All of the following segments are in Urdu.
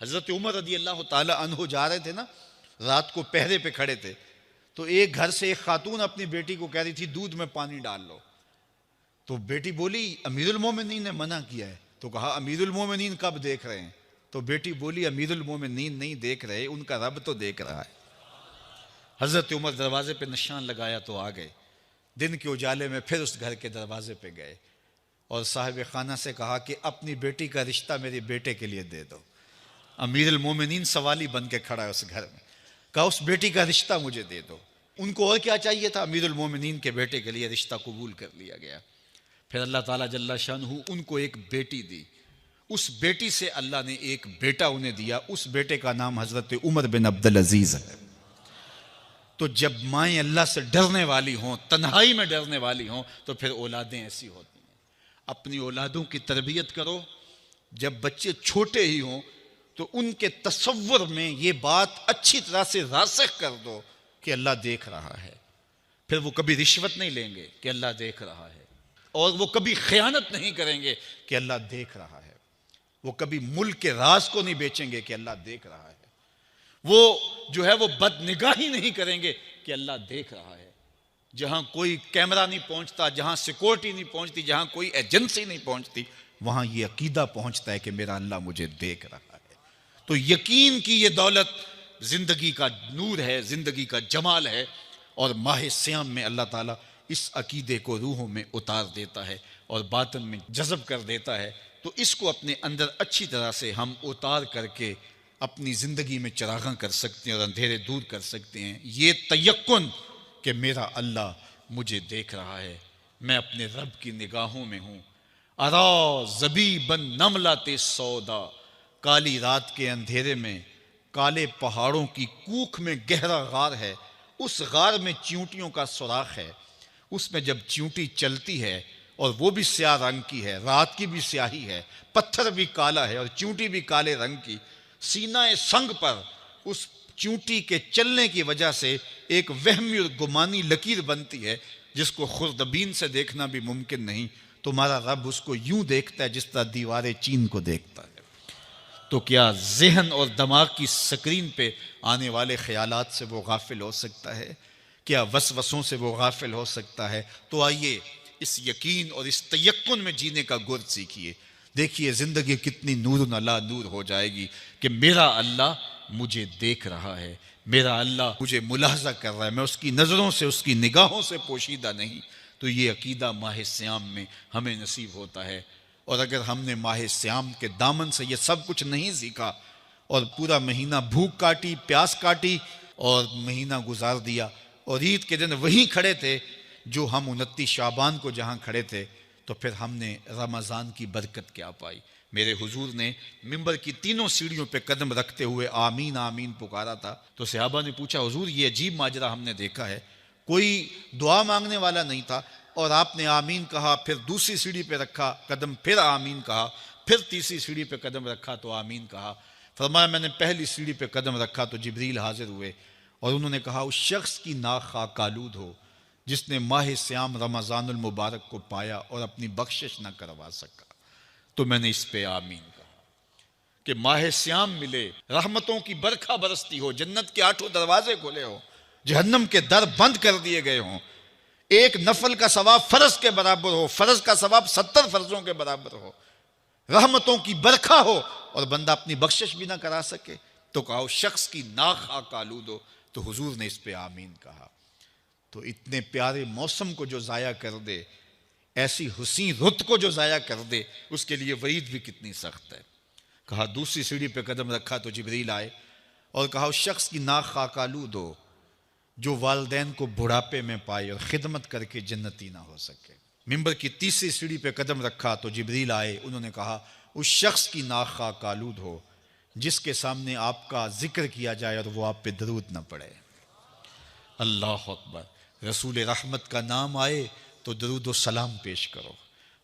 حضرت عمر رضی اللہ تعالی عنہ جا رہے تھے نا، رات کو پہرے پہ کھڑے تھے، تو ایک گھر سے ایک خاتون اپنی بیٹی کو کہہ رہی تھی دودھ میں پانی ڈال لو، تو بیٹی بولی امیر المومنین نے منع کیا ہے، تو کہا امیر المومنین کب دیکھ رہے ہیں؟ تو بیٹی بولی امیر المومنین نہیں دیکھ رہے، ان کا رب تو دیکھ رہا ہے۔ حضرت عمر دروازے پہ نشان لگایا تو آ گئے، دن کے اجالے میں پھر اس گھر کے دروازے پہ گئے اور صاحب خانہ سے کہا کہ اپنی بیٹی کا رشتہ میرے بیٹے کے لیے دے دو۔ امیر المومنین سوالی بن کے کھڑا ہے اس گھر میں، کہا اس بیٹی کا رشتہ مجھے دے دو۔ ان کو اور کیا چاہیے تھا؟ امیر المومنین کے بیٹے کے لیے رشتہ قبول کر لیا گیا۔ پھر اللہ تعالیٰ جل شانہ ان کو ایک بیٹی دی، اس بیٹی سے اللہ نے ایک بیٹا انہیں دیا، اس بیٹے کا نام حضرت عمر بن عبدالعزیز ہے۔ تو جب مائیں اللہ سے ڈرنے والی ہوں، تنہائی میں ڈرنے والی ہوں، تو پھر اولادیں ایسی ہوتی ہیں۔ اپنی اولادوں کی تربیت کرو، جب بچے چھوٹے ہی ہوں تو ان کے تصور میں یہ بات اچھی طرح سے راسخ کر دو کہ اللہ دیکھ رہا ہے۔ پھر وہ کبھی رشوت نہیں لیں گے کہ اللہ دیکھ رہا ہے، اور وہ کبھی خیانت نہیں کریں گے کہ اللہ دیکھ رہا ہے، وہ کبھی ملک کے راز کو نہیں بیچیں گے کہ اللہ دیکھ رہا ہے، وہ جو ہے وہ بد نگاہی نہیں کریں گے کہ اللہ دیکھ رہا ہے۔ جہاں کوئی کیمرہ نہیں پہنچتا، جہاں سیکورٹی نہیں پہنچتی، جہاں کوئی ایجنسی نہیں پہنچتی، وہاں یہ عقیدہ پہنچتا ہے کہ میرا اللہ مجھے دیکھ رہا ہے۔ تو یقین کی یہ دولت زندگی کا نور ہے، زندگی کا جمال ہے، اور ماہ سیام میں اللہ تعالیٰ اس عقیدے کو روحوں میں اتار دیتا ہے اور باطن میں جذب کر دیتا ہے۔ تو اس کو اپنے اندر اچھی طرح سے ہم اتار کر کے اپنی زندگی میں چراغاں کر سکتے ہیں اور اندھیرے دور کر سکتے ہیں۔ یہ تیقن کہ میرا اللہ مجھے دیکھ رہا ہے، میں اپنے رب کی نگاہوں میں ہوں۔ ارا زبیباً نملۃ سودا، کالی رات کے اندھیرے میں کالے پہاڑوں کی کوکھ میں گہرا غار ہے، اس غار میں چیونٹیوں کا سوراخ ہے، اس میں جب چیونٹی چلتی ہے اور وہ بھی سیاہ رنگ کی ہے، رات کی بھی سیاہی ہے، پتھر بھی کالا ہے اور چیونٹی بھی کالے رنگ کی، سینہ سنگ پر اس چیونٹی کے چلنے کی وجہ سے ایک وہمی اور گمانی لکیر بنتی ہے جس کو خوردبین سے دیکھنا بھی ممکن نہیں۔ تمہارا رب اس کو یوں دیکھتا ہے جس طرح دیوارے چین کو دیکھتا ہے۔ تو کیا ذہن اور دماغ کی سکرین پہ آنے والے خیالات سے وہ غافل ہو سکتا ہے؟ کیا وسوسوں سے وہ غافل ہو سکتا ہے؟ تو آئیے اس یقین اور اس تیقن میں جینے کا گر سیکھیے۔ دیکھیے زندگی کتنی نور علی نور ہو جائے گی کہ میرا اللہ مجھے دیکھ رہا ہے، میرا اللہ مجھے ملاحظہ کر رہا ہے، میں اس کی نظروں سے، اس کی نگاہوں سے پوشیدہ نہیں۔ تو یہ عقیدہ ماہ سیام میں ہمیں نصیب ہوتا ہے۔ اور اگر ہم نے ماہ سیام کے دامن سے یہ سب کچھ نہیں سیکھا اور پورا مہینہ بھوک کاٹی، پیاس کاٹی اور مہینہ گزار دیا، اور عید کے دن وہیں کھڑے تھے جو ہم 29 شعبان کو جہاں کھڑے تھے، تو پھر ہم نے رمضان کی برکت کیا پائی؟ میرے حضور نے ممبر کی تینوں سیڑھیوں پہ قدم رکھتے ہوئے آمین آمین پکارا تھا، تو صحابہ نے پوچھا حضور یہ عجیب ماجرا ہم نے دیکھا ہے، کوئی دعا مانگنے والا نہیں تھا اور آپ نے آمین کہا، پھر دوسری سیڑھی پہ رکھا قدم، پھر آمین کہا، پھر تیسری سیڑھی پہ قدم رکھا تو آمین کہا۔ فرمایا میں نے پہلی سیڑھی پہ قدم رکھا تو جبریل حاضر ہوئے اور انہوں نے کہا اس شخص کی ناک خاک آلود ہو جس نے ماہ سیام رمضان المبارک کو پایا اور اپنی بخشش نہ کروا سکا۔ تو میں نے اس پہ آمین کہا کہ ماہ سیام ملے، رحمتوں کی برکھا برستی ہو، جنت کے 8 دروازے کھلے ہو، جہنم کے در بند کر دیے گئے ہوں، ایک نفل کا ثواب فرض کے برابر ہو، فرض کا ثواب 70 فرضوں کے برابر ہو، رحمتوں کی برکھا ہو اور بندہ اپنی بخشش بھی نہ کرا سکے، تو کہا اس شخص کی ناک خاک آلود ہو۔ تو حضور نے اس پہ آمین کہا۔ تو اتنے پیارے موسم کو جو ضائع کر دے، ایسی حسین رت کو جو ضائع کر دے، اس کے لیے وعید بھی کتنی سخت ہے۔ کہا دوسری سیڑھی پہ قدم رکھا تو جبریل آئے اور کہا اس شخص کی ناک خاک آلود ہو جو والدین کو بڑھاپے میں پائے اور خدمت کر کے جنتی نہ ہو سکے۔ ممبر کی تیسری سیڑھی پہ قدم رکھا تو جبریل آئے، انہوں نے کہا اس شخص کی ناک خاک آلود ہو جس کے سامنے آپ کا ذکر کیا جائے اور وہ آپ پہ درود نہ پڑے۔ اللہ اکبر۔ رسول رحمت کا نام آئے تو درود و سلام پیش کرو،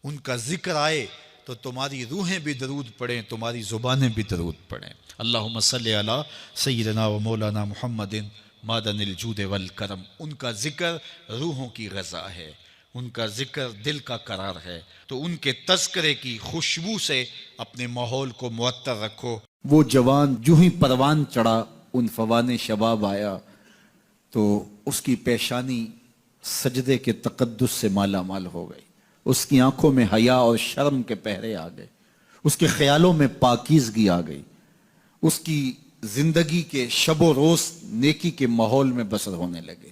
ان کا ذکر آئے تو تمہاری روحیں بھی درود پڑھیں، تمہاری زبانیں بھی درود پڑھیں۔ اللہم صلی علی سیدنا و مولانا محمد معدن الجود والکرم۔ ان کا ذکر روحوں کی غذا ہے، ان کا ذکر دل کا قرار ہے، تو ان کے تذکرے کی خوشبو سے اپنے ماحول کو معطر رکھو۔ وہ جوان جو ہی پروان چڑھا ان فوان شباب آیا تو اس کی پیشانی سجدے کے تقدس سے مالا مال ہو گئی. اس کی آنکھوں میں حیا اور شرم کے پہرے آ گئے. اس کے خیالوں میں پاکیزگی آ گئی. اس کی زندگی کے شب و روز نیکی کے ماحول میں بسر ہونے لگے.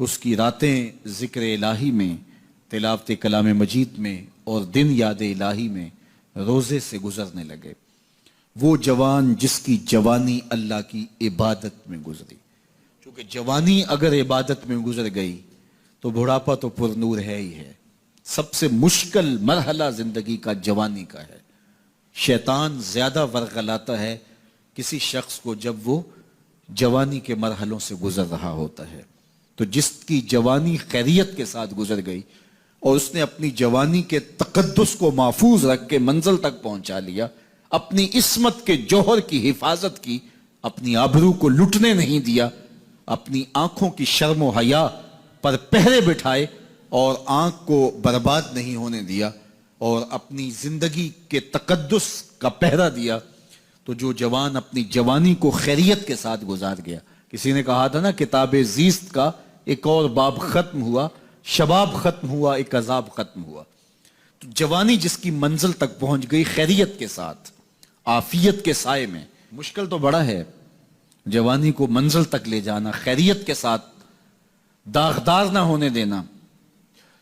اس کی راتیں ذکر الہی میں، تلاوت کلام مجید میں اور دن یاد الہی میں روزے سے گزرنے لگے. وہ جوان جس کی جوانی اللہ کی عبادت میں گزری. کیونکہ جوانی اگر عبادت میں گزر گئی تو بڑھاپا تو پر نور ہے ہی ہے. سب سے مشکل مرحلہ زندگی کا جوانی کا ہے. شیطان زیادہ ورغلاتا ہے کسی شخص کو جب وہ جوانی کے مرحلوں سے گزر رہا ہوتا ہے. تو جس کی جوانی خیریت کے ساتھ گزر گئی اور اس نے اپنی جوانی کے تقدس کو محفوظ رکھ کے منزل تک پہنچا لیا، اپنی عصمت کے جوہر کی حفاظت کی، اپنی آبرو کو لٹنے نہیں دیا، اپنی آنکھوں کی شرم و حیا پر پہرے بٹھائے اور آنکھ کو برباد نہیں ہونے دیا اور اپنی زندگی کے تقدس کا پہرا دیا، تو جو جوان اپنی جوانی کو خیریت کے ساتھ گزار گیا. کسی نے کہا تھا نا، کتاب زیست کا ایک اور باب ختم ہوا، شباب ختم ہوا، ایک عذاب ختم ہوا. تو جوانی جس کی منزل تک پہنچ گئی خیریت کے ساتھ، عافیت کے سائے میں. مشکل تو بڑا ہے جوانی کو منزل تک لے جانا، خیریت کے ساتھ، داغدار نہ ہونے دینا،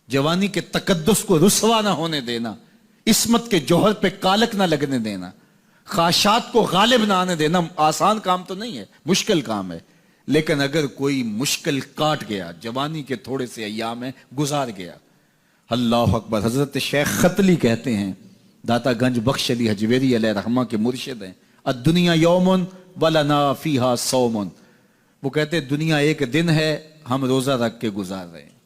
جوانی کے تقدس کو رسوا نہ ہونے دینا، عصمت کے جوہر پہ کالک نہ لگنے دینا، خواہشات کو غالب نہ آنے دینا. آسان کام تو نہیں ہے، مشکل کام ہے. لیکن اگر کوئی مشکل کاٹ گیا، جوانی کے تھوڑے سے ایام میں گزار گیا. اللہ اکبر. حضرت شیخ ختلی کہتے ہیں، داتا گنج بخش علی حجویری علیہ رحمہ کے مرشد ہیں، الدنیا یوم ولنا فیہا صوم. وہ کہتے ہیں دنیا ایک دن ہے، ہم روزہ رکھ کے گزار رہے ہیں.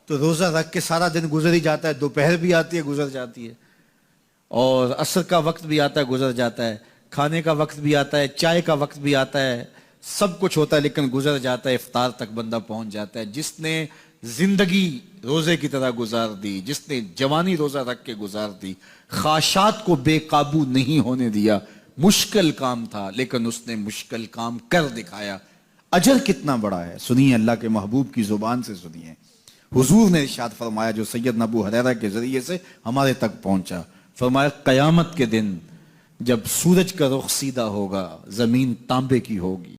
تو روزہ رکھ کے سارا دن گزر ہی جاتا ہے. دوپہر بھی آتی ہے، گزر جاتی ہے، اور عصر کا وقت بھی آتا ہے، گزر جاتا ہے، کھانے کا وقت بھی آتا ہے، چائے کا وقت بھی آتا ہے، سب کچھ ہوتا ہے، لیکن گزر جاتا ہے. افطار تک بندہ پہنچ جاتا ہے. جس نے زندگی روزے کی طرح گزار دی، جس نے جوانی روزہ رکھ کے گزار دی، خواہشات کو بے قابو نہیں ہونے دیا. مشکل کام تھا لیکن اس نے مشکل کام کر دکھایا. اجر کتنا بڑا ہے، سنیے اللہ کے محبوب کی زبان سے سنیے. حضور نے ارشاد فرمایا جو سیدنا ابو ہریرہ کے ذریعے سے ہمارے تک پہنچا. فرمایا قیامت کے دن جب سورج کا رخ سیدھا ہوگا، زمین تانبے کی ہوگی،